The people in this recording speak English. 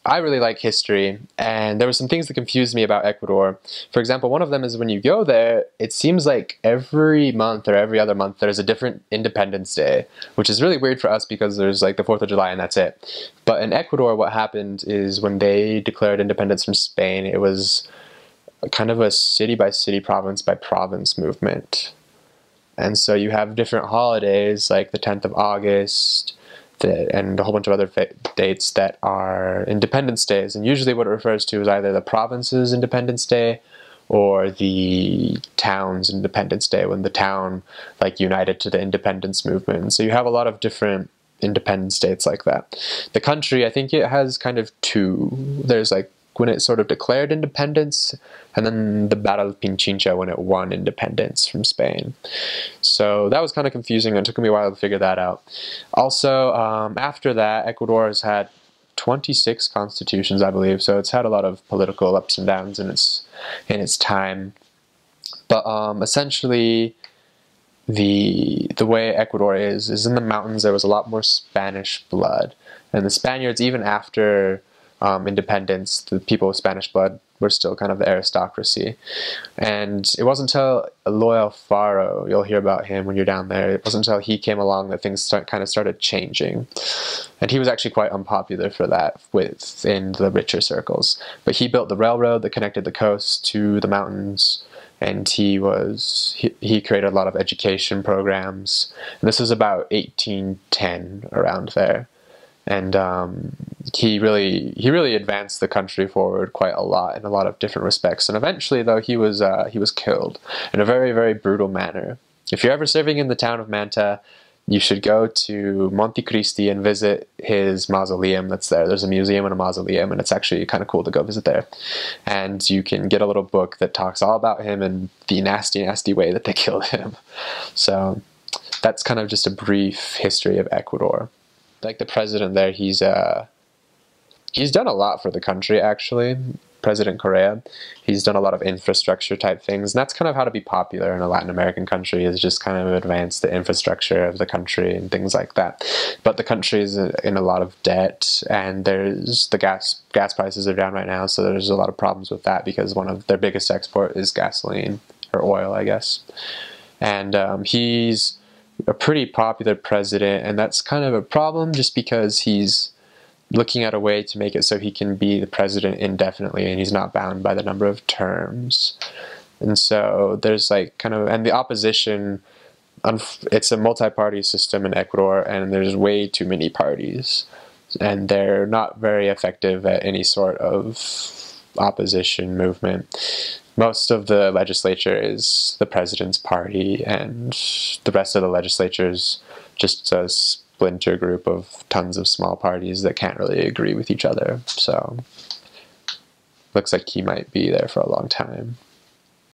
I really like history, and there were some things that confused me about Ecuador. For example, one of them is when you go there, it seems like every month or every other month there's a different Independence Day, which is really weird for us because there's like the 4th of July and that's it. But in Ecuador, what happened is when they declared independence from Spain, it was kind of a city by city, province by province movement. And so you have different holidays like the 10th of August, and a whole bunch of other dates that are Independence Days. And usually what it refers to is either the province's Independence Day or the town's Independence Day, when the town like united to the independence movement. So you have a lot of different independence dates like that. The country, I think it has kind of two. There's like when it sort of declared independence, and then the Battle of Pichincha when it won independence from Spain. So that was kind of confusing, and it took me a while to figure that out. Also, after that, Ecuador has had 26 constitutions, I believe, so it's had a lot of political ups and downs in its time. But essentially, the way Ecuador is in the mountains. There was a lot more Spanish blood, and the Spaniards, even after independence, the people with Spanish blood were still kind of the aristocracy. And it wasn't until Eloy Alfaro, you'll hear about him when you're down there, it wasn't until he came along that things kind of started changing. And he was actually quite unpopular for that within the richer circles. But he built the railroad that connected the coast to the mountains, and he created a lot of education programs. And this was about 1810, around there. And he really advanced the country forward quite a lot in a lot of different respects. And eventually, though, he was killed in a very, very brutal manner. If you're ever serving in the town of Manta, you should go to Monte Cristi and visit his mausoleum that's there. There's a museum and a mausoleum, and it's actually kind of cool to go visit there. And you can get a little book that talks all about him and the nasty, nasty way that they killed him. So that's kind of just a brief history of Ecuador. Like the president there, he's done a lot for the country, actually. President Correa, he's done a lot of infrastructure type things, and that's kind of how to be popular in a Latin American country, is just kind of advance the infrastructure of the country and things like that. But the country is in a lot of debt, and there's the gas prices are down right now, so there's a lot of problems with that because one of their biggest export is gasoline, or oil, I guess. And he's a pretty popular president, and that's kind of a problem just because he's looking at a way to make it so he can be the president indefinitely, and he's not bound by the number of terms. And so there's like kind of, and the opposition, it's a multi-party system in Ecuador, and there's way too many parties, and they're not very effective at any sort of opposition movement. Most of the legislature is the president's party, and the rest of the legislature is just a splinter group of tons of small parties that can't really agree with each other. So looks like he might be there for a long time.